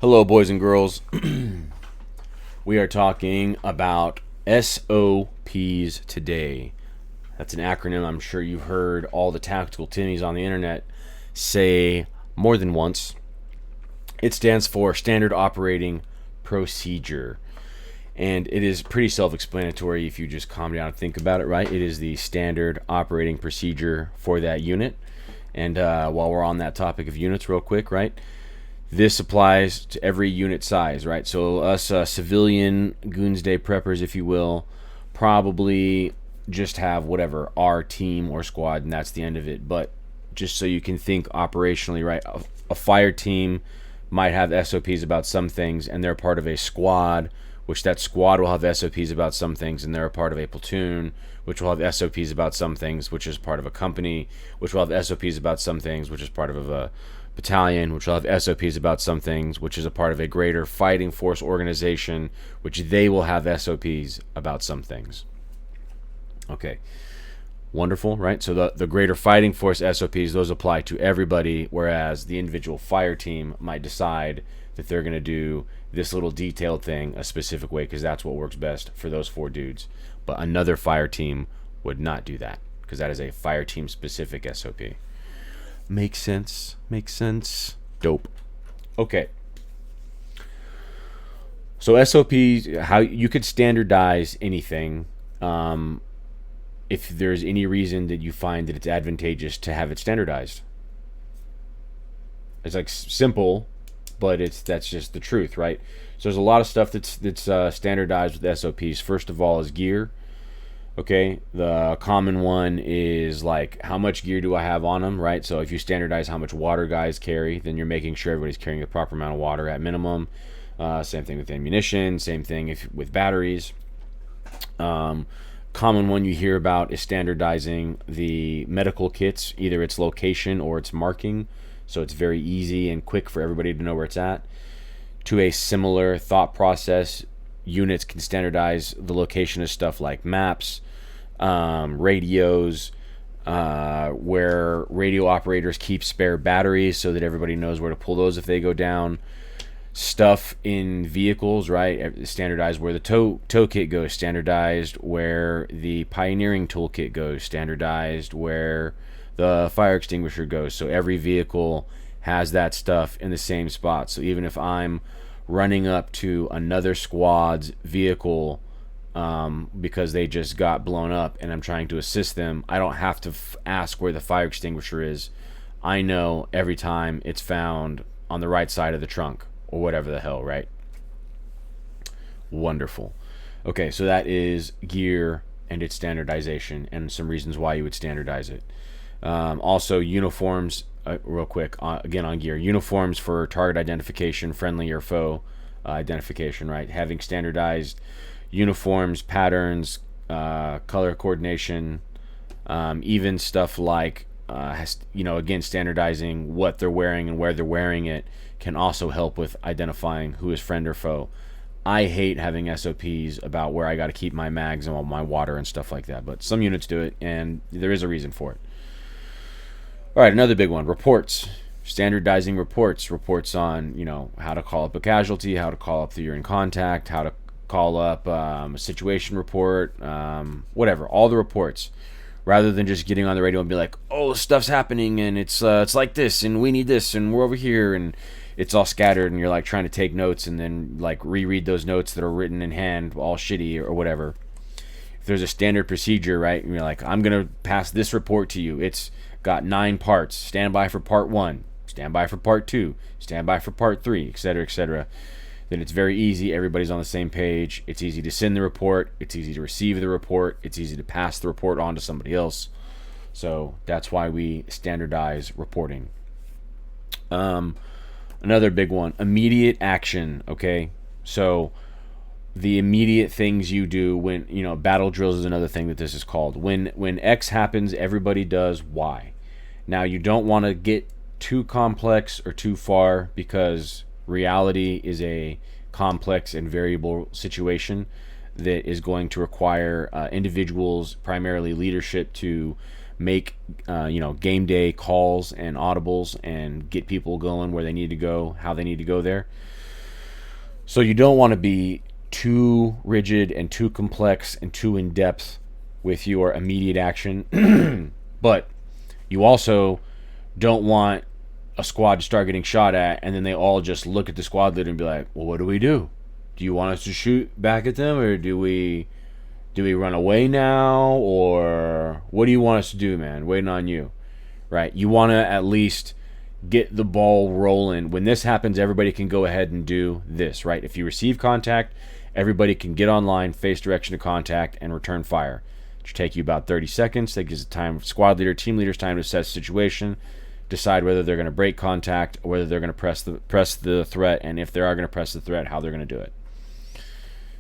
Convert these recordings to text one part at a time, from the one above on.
Hello, boys and girls. We are talking about SOPs today. That's an acronym I'm sure you've heard all the tactical tinnies on the internet say more than once. It stands for Standard Operating Procedure. And it is pretty self-explanatory if you just calm down and think about it, right? It is the standard operating procedure for that unit. And while we're on that topic of units real quick, right? This applies to every unit size, right? So us civilian Goonsday preppers, if you will, probably just have whatever, our team or squad, and that's the end of it. But just so you can think operationally, right? A fire team might have SOPs about some things, and they're part of a squad, which that squad will have SOPs about some things, and they're a part of a platoon, which will have SOPs about some things, which is part of a company, which will have SOPs about some things, which is part of a battalion, which will have SOPs about some things, which is a part of a greater fighting force organization, which they will have SOPs about some things. Okay, wonderful, right? So the greater fighting force SOPs, those apply to everybody, whereas the individual fire team might decide that they're going to do this little detailed thing a specific way because that's what works best for those four dudes. But another fire team would not do that because that is a fire team specific SOP. Makes sense. Makes sense. Dope. Okay. So SOPs, how you could standardize anything if there's any reason that you find that it's advantageous to have it standardized. It's like simple, but that's just the truth, right? So there's a lot of stuff that's standardized with SOPs. First of all is gear. Okay, the common one is like how much gear do I have on them, right? So if you standardize how much water guys carry, then you're making sure everybody's carrying the proper amount of water at minimum. Same thing with ammunition, same thing with batteries. Common one you hear about is standardizing the medical kits, either its location or its marking, so it's very easy and quick for everybody to know where it's at. To a similar thought process, units can standardize the location of stuff like maps, radios, where radio operators keep spare batteries so that everybody knows where to pull those if they go down. Stuff in vehicles, right? Standardized where the tow kit goes, standardized where the pioneering toolkit goes, standardized where the fire extinguisher goes. So every vehicle has that stuff in the same spot. So even if I'm running up to another squad's vehicle because they just got blown up and I'm trying to assist them, I don't have to ask where the fire extinguisher is. I know every time it's found on the right side of the trunk or whatever the hell, right? Wonderful. Okay, so that is gear and its standardization and some reasons why you would standardize it. Also, uniforms. Real quick, again on gear, uniforms for target identification, friendly or foe identification, right? Having standardized uniforms, patterns, color coordination, even stuff like, again, standardizing what they're wearing and where they're wearing it can also help with identifying who is friend or foe. I hate having SOPs about where I got to keep my mags and all my water and stuff like that, but some units do it, and there is a reason for it. All right, another big one, reports. Standardizing reports on, how to call up a casualty, how to call up the you're in contact, how to call up a situation report, whatever, all the reports. Rather than just getting on the radio and be like, oh, stuff's happening and it's like this and we need this and we're over here and it's all scattered and you're like trying to take notes and then like reread those notes that are written in hand all shitty or whatever. If there's a standard procedure, right, and you're like, I'm going to pass this report to you. It's got 9 parts. Stand by for part 1. Stand by for part 2. Stand by for part 3, etc., etc. Then it's very easy. Everybody's on the same page. It's easy to send the report. It's easy to receive the report. It's easy to pass the report on to somebody else. So that's why we standardize reporting. Another big one, immediate action. Okay, so the immediate things you do when, battle drills is another thing that this is called. When X happens, everybody does Y. Now, you don't want to get too complex or too far because reality is a complex and variable situation that is going to require individuals, primarily leadership, to make game day calls and audibles and get people going where they need to go, how they need to go there. So you don't want to be too rigid and too complex and too in depth with your immediate action, but you also don't want a squad to start getting shot at and then they all just look at the squad leader and be like, well, what do we do? Do you want us to shoot back at them, or do we run away now, or what do you want us to do, man? Waiting on you, right? You want to at least get the ball rolling. When this happens, everybody can go ahead and do this, right? If you receive contact, everybody can get online, face direction of contact, and return fire. It should take you about 30 seconds. That gives the time, squad leader, team leaders time to assess the situation, decide whether they're going to break contact or whether they're going to press the threat, and if they are going to press the threat, how they're going to do it.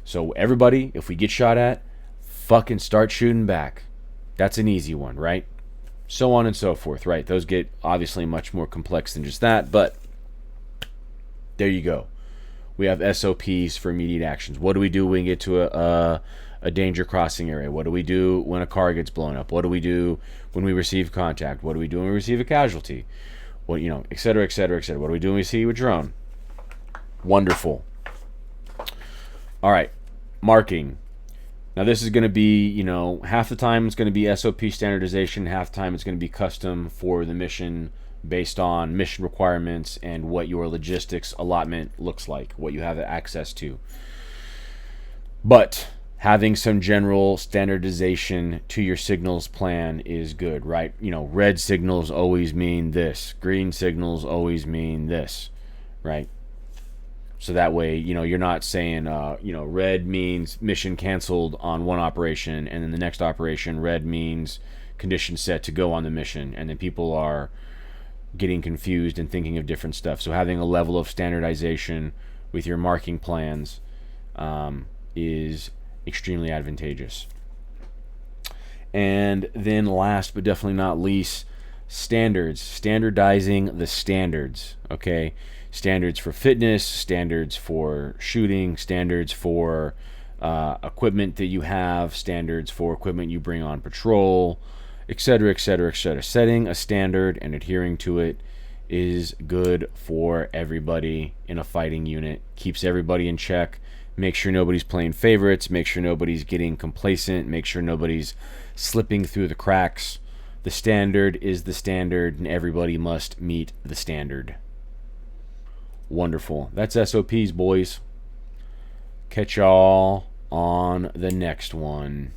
So everybody, if we get shot at, fucking start shooting back. That's an easy one, right? So on and so forth, right? Those get obviously much more complex than just that, but there you go. We have SOPs for immediate actions. What do we do when we get to a danger crossing area? What do we do when a car gets blown up? What do we do when we receive contact? What do we do when we receive a casualty? What, et cetera, et cetera, et cetera. What do we do when we see a drone? Wonderful. All right, marking. Now this is going to be, half the time it's going to be SOP standardization, half the time it's going to be custom for the mission based on mission requirements and what your logistics allotment looks like, what you have access to. But having some general standardization to your signals plan is good, right? Red signals always mean this. Green signals always mean this, right? So that way, you're not saying, red means mission canceled on one operation, and then the next operation, red means condition set to go on the mission, and then people are getting confused and thinking of different stuff. So having a level of standardization with your marking plans is extremely advantageous. And then last but definitely not least, standards. Standardizing the standards, okay? Standards for fitness, standards for shooting, standards for equipment that you have, standards for equipment you bring on patrol, etc., etc., etc. Setting a standard and adhering to it is good for everybody in a fighting unit. Keeps everybody in check. Make sure nobody's playing favorites. Make sure nobody's getting complacent. Make sure nobody's slipping through the cracks. The standard is the standard, and everybody must meet the standard. Wonderful. That's SOPs, boys. Catch y'all on the next one.